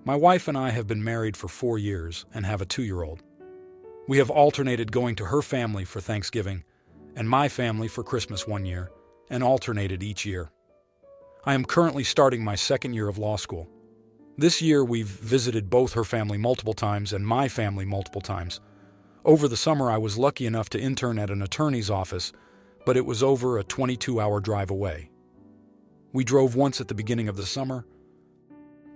My wife and I have been married for 4 years and have a 2-year-old. We have alternated going to her family for Thanksgiving and my family for Christmas one year, and alternated each year. I am currently starting my 2nd year of law school. This year we've visited both her family multiple times and my family multiple times. Over the summer I was lucky enough to intern at an attorney's office, but it was over a 22-hour drive away. We drove once at the beginning of the summer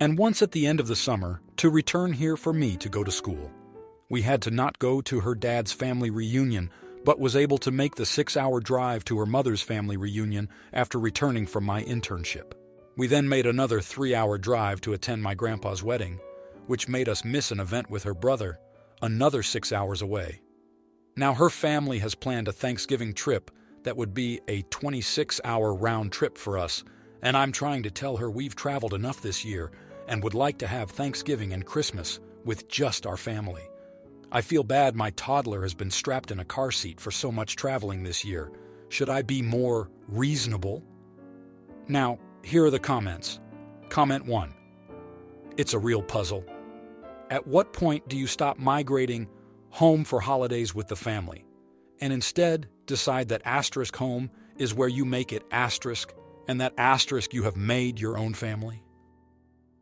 and once at the end of the summer to return here for me to go to school. We had to not go to her dad's family reunion, but was able to make the 6-hour drive to her mother's family reunion after returning from my internship. We then made another 3-hour drive to attend my grandpa's wedding, which made us miss an event with her brother, another 6 hours away. Now her family has planned a Thanksgiving trip that would be a 26-hour round trip for us, and I'm trying to tell her we've traveled enough this year and would like to have Thanksgiving and Christmas with just our family. I feel bad my toddler has been strapped in a car seat for so much traveling this year. Should I be more reasonable? Now, here are the comments. Comment 1. It's a real puzzle. At what point do you stop migrating home for holidays with the family and instead decide that asterisk home is where you make it asterisk and that asterisk you have made your own family?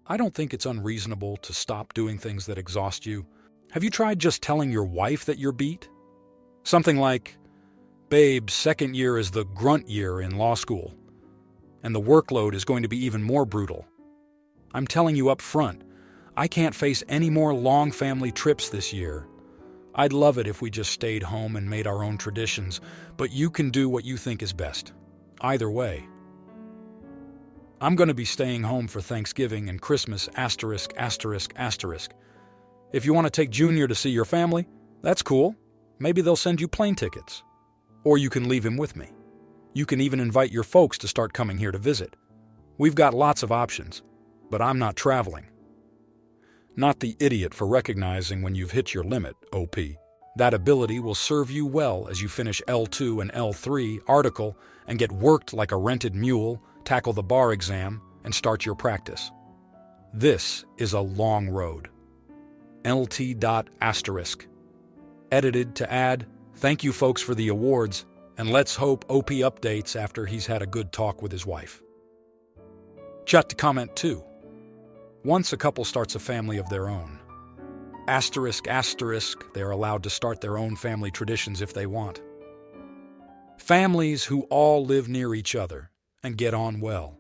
I don't think it's unreasonable to stop doing things that exhaust you. Have you tried just telling your wife that you're beat? Something like, "Babe, 2nd year is the grunt year in law school, and the workload is going to be even more brutal. I'm telling you up front, I can't face any more long family trips this year. I'd love it if we just stayed home and made our own traditions, but you can do what you think is best. Either way. I'm going to be staying home for Thanksgiving and Christmas asterisk, asterisk, asterisk. If you want to take Junior to see your family, that's cool. Maybe they'll send you plane tickets. Or you can leave him with me. You can even invite your folks to start coming here to visit. We've got lots of options, but I'm not traveling." Not the idiot for recognizing when you've hit your limit, OP. That ability will serve you well as you finish L2 and L3 article and get worked like a rented mule, tackle the bar exam, and start your practice. This is a long road. LT.**. Edited to add, thank you folks for the awards, and let's hope OP updates after he's had a good talk with his wife. Chat to comment 2. Once a couple starts a family of their own, asterisk, asterisk, they're allowed to start their own family traditions if they want. Families who all live near each other and get on well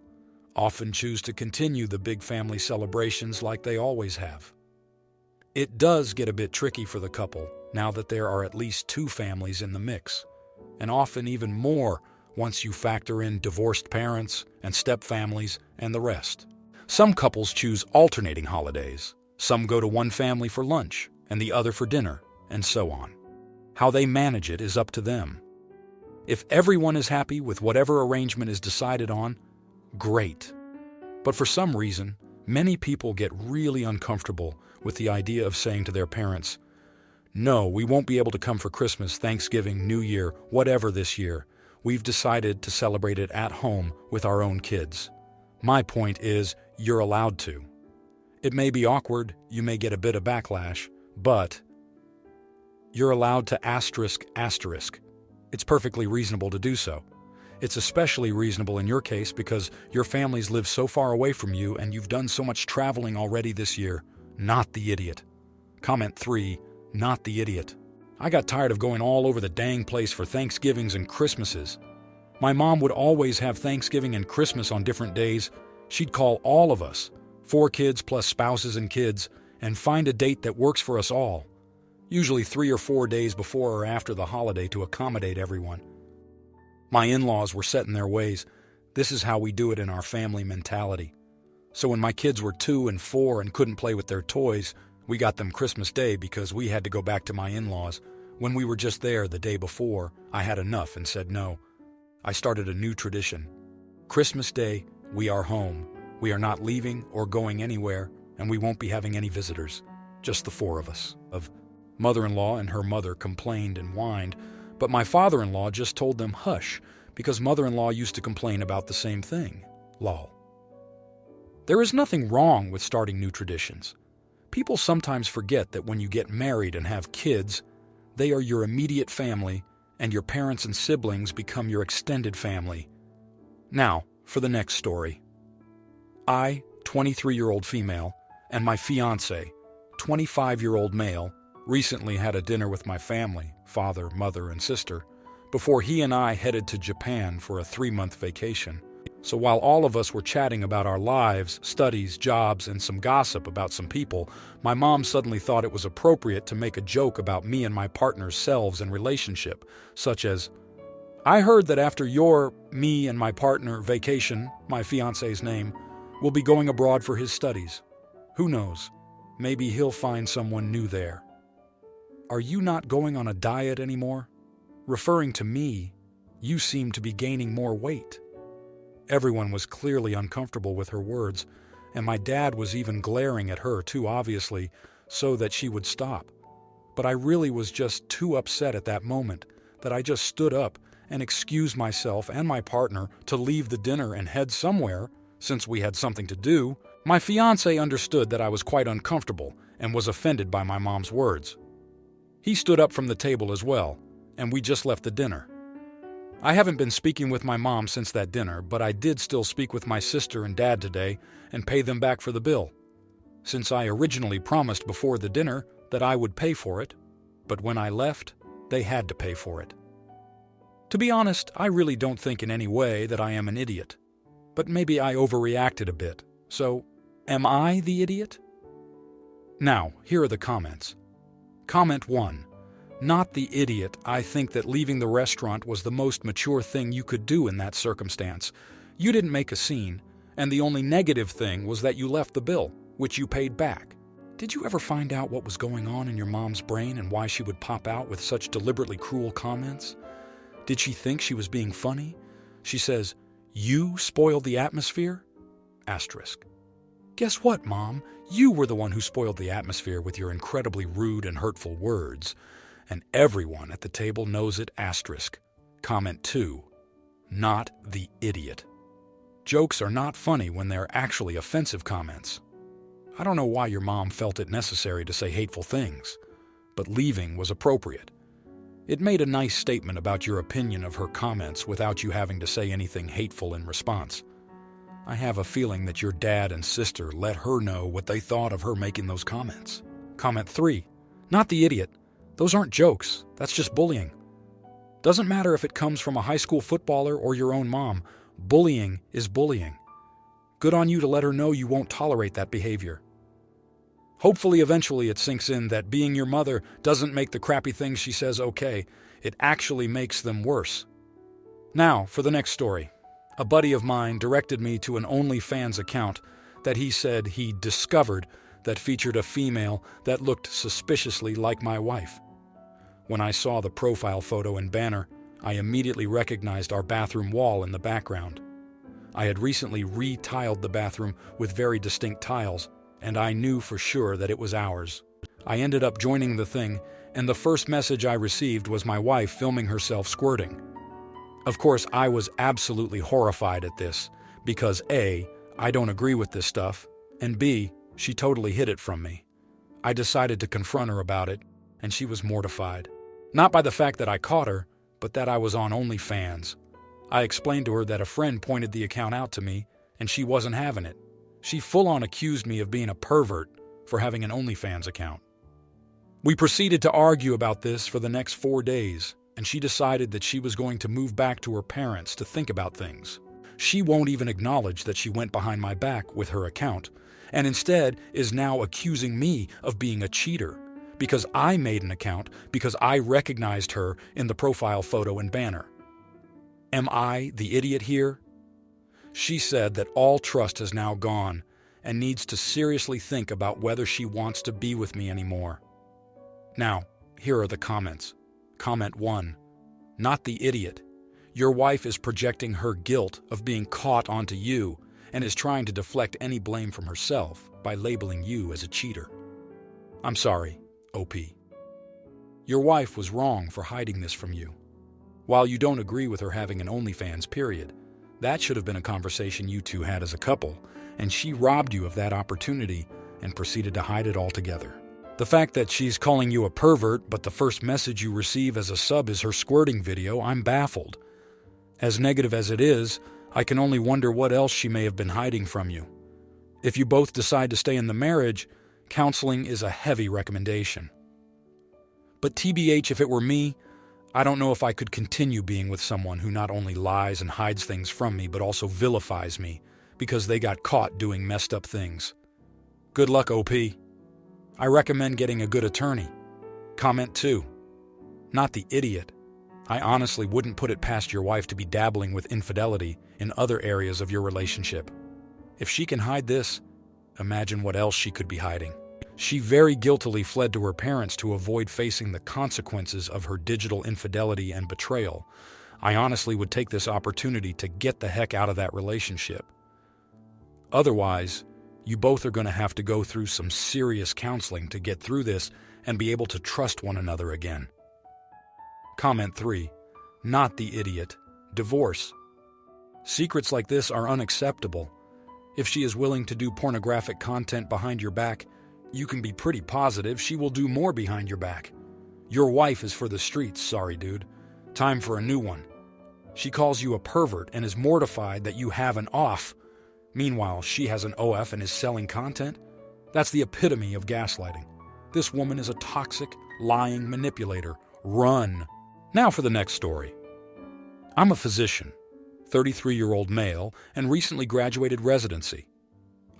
often choose to continue the big family celebrations like they always have. It does get a bit tricky for the couple now that there are at least 2 families in the mix, and often even more once you factor in divorced parents and step-families and the rest. Some couples choose alternating holidays. Some go to one family for lunch and the other for dinner, and so on. How they manage it is up to them. If everyone is happy with whatever arrangement is decided on, great. But for some reason, many people get really uncomfortable with the idea of saying to their parents, "No, we won't be able to come for Christmas, Thanksgiving, New Year, whatever this year. We've decided to celebrate it at home with our own kids." My point is, you're allowed to. It may be awkward, you may get a bit of backlash, but you're allowed to asterisk, asterisk. It's perfectly reasonable to do so. It's especially reasonable in your case because your families live so far away from you and you've done so much traveling already this year. Not the idiot. Comment 3, not the idiot. I got tired of going all over the dang place for Thanksgivings and Christmases. My mom would always have Thanksgiving and Christmas on different days. She'd call all of us, 4 kids plus spouses and kids, and find a date that works for us all. Usually 3 or 4 days before or after the holiday to accommodate everyone. My in-laws were set in their ways. This is how we do it in our family mentality. So when my kids were 2 and 4 and couldn't play with their toys, we got them Christmas Day because we had to go back to my in-laws. When we were just there the day before, I had enough and said no. I started a new tradition. Christmas Day, we are home. We are not leaving or going anywhere, and we won't be having any visitors. Just the 4 of us. Mother-in-law and her mother complained and whined, but my father-in-law just told them hush because mother-in-law used to complain about the same thing. Lol. There is nothing wrong with starting new traditions. People sometimes forget that when you get married and have kids, they are your immediate family, and your parents and siblings become your extended family. Now, for the next story. I, 23-year-old female, and my fiancé, 25-year-old male, recently had a dinner with my family, father, mother, and sister, before he and I headed to Japan for a 3-month vacation. So while all of us were chatting about our lives, studies, jobs, and some gossip about some people, my mom suddenly thought it was appropriate to make a joke about me and my partner's selves and relationship, such as, "I heard that after your, me and my partner, vacation, my fiancé's name, will be going abroad for his studies. Who knows? Maybe he'll find someone new there. Are you not going on a diet anymore? Referring to me, you seem to be gaining more weight." Everyone was clearly uncomfortable with her words, and my dad was even glaring at her too obviously so that she would stop. But I really was just too upset at that moment that I just stood up and excused myself and my partner to leave the dinner and head somewhere, since we had something to do. My fiancé understood that I was quite uncomfortable and was offended by my mom's words. He stood up from the table as well, and we just left the dinner. I haven't been speaking with my mom since that dinner, but I did still speak with my sister and dad today and pay them back for the bill, since I originally promised before the dinner that I would pay for it, but when I left, they had to pay for it. To be honest, I really don't think in any way that I am an idiot, but maybe I overreacted a bit, so am I the idiot? Now, here are the comments. Comment 1. Not the idiot. I think that leaving the restaurant was the most mature thing you could do in that circumstance. You didn't make a scene, and the only negative thing was that you left the bill, which you paid back. Did you ever find out what was going on in your mom's brain and why she would pop out with such deliberately cruel comments? Did she think she was being funny? She says, "You spoiled the atmosphere?" Asterisk. Guess what, Mom? You were the one who spoiled the atmosphere with your incredibly rude and hurtful words. And everyone at the table knows it. Asterisk. Comment 2. Not the idiot. Jokes are not funny when they're actually offensive comments. I don't know why your mom felt it necessary to say hateful things, but leaving was appropriate. It made a nice statement about your opinion of her comments without you having to say anything hateful in response. I have a feeling that your dad and sister let her know what they thought of her making those comments. Comment 3. Not the idiot. Those aren't jokes. That's just bullying. Doesn't matter if it comes from a high school footballer or your own mom. Bullying is bullying. Good on you to let her know you won't tolerate that behavior. Hopefully eventually it sinks in that being your mother doesn't make the crappy things she says okay. It actually makes them worse. Now, for the next story. A buddy of mine directed me to an OnlyFans account that he said he discovered that featured a female that looked suspiciously like my wife. When I saw the profile photo and banner, I immediately recognized our bathroom wall in the background. I had recently re-tiled the bathroom with very distinct tiles, and I knew for sure that it was ours. I ended up joining the thing, and the first message I received was my wife filming herself squirting. Of course, I was absolutely horrified at this, because A, I don't agree with this stuff, and B, she totally hid it from me. I decided to confront her about it, and she was mortified. Not by the fact that I caught her, but that I was on OnlyFans. I explained to her that a friend pointed the account out to me, and she wasn't having it. She full-on accused me of being a pervert for having an OnlyFans account. We proceeded to argue about this for the next 4 days, and she decided that she was going to move back to her parents to think about things. She won't even acknowledge that she went behind my back with her account, and instead is now accusing me of being a cheater because I made an account because I recognized her in the profile photo and banner. Am I the idiot here? She said that all trust has now gone and needs to seriously think about whether she wants to be with me anymore. Now, here are the comments. Comment 1. Not the idiot. Your wife is projecting her guilt of being caught onto you and is trying to deflect any blame from herself by labeling you as a cheater. I'm sorry, OP. Your wife was wrong for hiding this from you. While you don't agree with her having an OnlyFans period, that should have been a conversation you two had as a couple, and she robbed you of that opportunity and proceeded to hide it altogether. The fact that she's calling you a pervert, but the first message you receive as a sub is her squirting video, I'm baffled. As negative as it is, I can only wonder what else she may have been hiding from you. If you both decide to stay in the marriage, counseling is a heavy recommendation. But TBH, if it were me, I don't know if I could continue being with someone who not only lies and hides things from me, but also vilifies me because they got caught doing messed up things. Good luck, OP. I recommend getting a good attorney. Comment 2. Not the idiot. I honestly wouldn't put it past your wife to be dabbling with infidelity in other areas of your relationship. If she can hide this, imagine what else she could be hiding. She very guiltily fled to her parents to avoid facing the consequences of her digital infidelity and betrayal. I honestly would take this opportunity to get the heck out of that relationship. Otherwise, you both are going to have to go through some serious counseling to get through this and be able to trust one another again. Comment 3. Not the idiot. Divorce. Secrets like this are unacceptable. If she is willing to do pornographic content behind your back, you can be pretty positive she will do more behind your back. Your wife is for the streets, sorry dude. Time for a new one. She calls you a pervert and is mortified that you have an off. Meanwhile, she has an OF and is selling content? That's the epitome of gaslighting. This woman is a toxic, lying manipulator. Run. Now for the next story. I'm a physician, 33-year-old male, and recently graduated residency.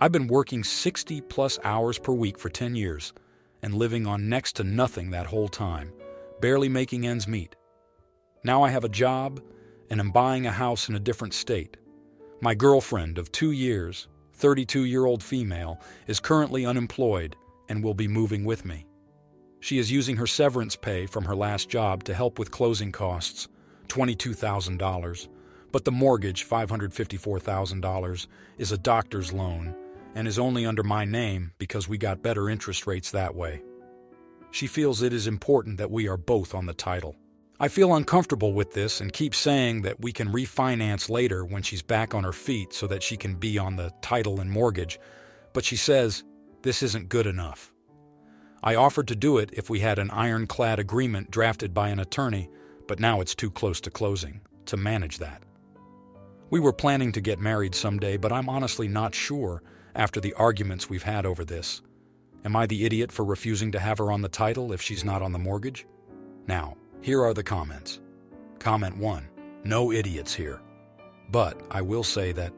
I've been working 60-plus hours per week for 10 years and living on next to nothing that whole time, barely making ends meet. Now I have a job and am buying a house in a different state. My girlfriend of 2 years, 32-year-old female, is currently unemployed and will be moving with me. She is using her severance pay from her last job to help with closing costs, $22,000, but the mortgage, $554,000, is a doctor's loan and is only under my name because we got better interest rates that way. She feels it is important that we are both on the title. I feel uncomfortable with this and keep saying that we can refinance later when she's back on her feet so that she can be on the title and mortgage, but she says this isn't good enough. I offered to do it if we had an ironclad agreement drafted by an attorney, but now it's too close to closing to manage that. We were planning to get married someday, but I'm honestly not sure after the arguments we've had over this. Am I the idiot for refusing to have her on the title if she's not on the mortgage? Now, here are the comments. Comment 1. No idiots here. But I will say that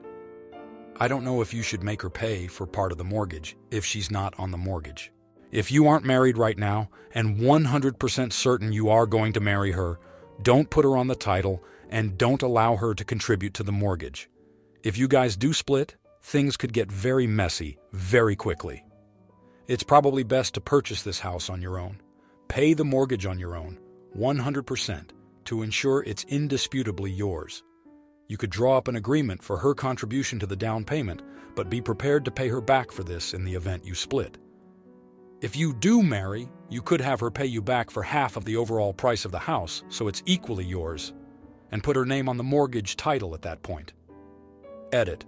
I don't know if you should make her pay for part of the mortgage if she's not on the mortgage. If you aren't married right now and 100% certain you are going to marry her, don't put her on the title and don't allow her to contribute to the mortgage. If you guys do split, things could get very messy very quickly. It's probably best to purchase this house on your own. Pay the mortgage on your own, 100%, to ensure it's indisputably yours. You could draw up an agreement for her contribution to the down payment, but be prepared to pay her back for this in the event you split. If you do marry, you could have her pay you back for half of the overall price of the house, so it's equally yours, and put her name on the mortgage title at that point. Edit.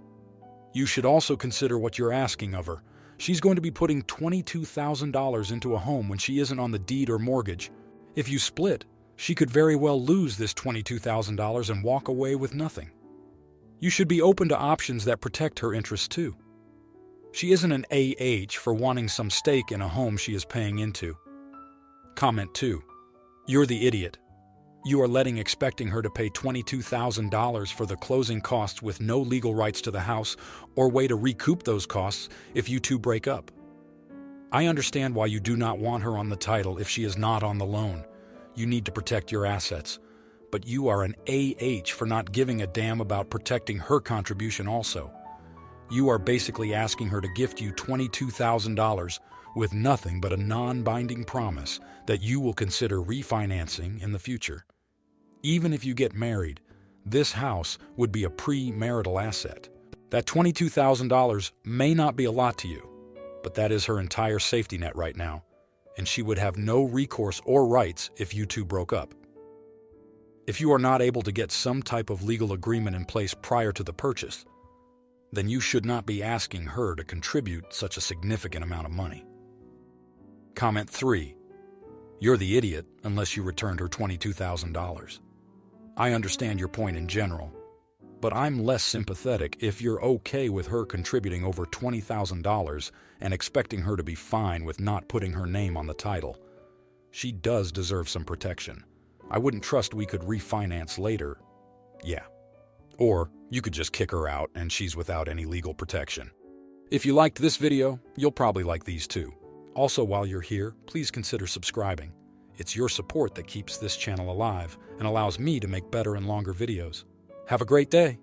You should also consider what you're asking of her. She's going to be putting $22,000 into a home when she isn't on the deed or mortgage. If you split, she could very well lose this $22,000 and walk away with nothing. You should be open to options that protect her interests too. She isn't an AH for wanting some stake in a home she is paying into. Comment 2. You're the idiot. You are expecting her to pay $22,000 for the closing costs with no legal rights to the house or way to recoup those costs if you two break up. I understand why you do not want her on the title if she is not on the loan. You need to protect your assets. But you are an AH for not giving a damn about protecting her contribution also. You are basically asking her to gift you $22,000 with nothing but a non-binding promise that you will consider refinancing in the future. Even if you get married, this house would be a pre-marital asset. That $22,000 may not be a lot to you, but that is her entire safety net right now, and she would have no recourse or rights if you two broke up. If you are not able to get some type of legal agreement in place prior to the purchase, then you should not be asking her to contribute such a significant amount of money. Comment 3. You're the idiot unless you returned her $22,000. I understand your point in general, but I'm less sympathetic if you're okay with her contributing over $20,000 and expecting her to be fine with not putting her name on the title. She does deserve some protection. I wouldn't trust we could refinance later. Yeah. Or you could just kick her out and she's without any legal protection. If you liked this video, you'll probably like these too. Also, while you're here, please consider subscribing. It's your support that keeps this channel alive and allows me to make better and longer videos. Have a great day!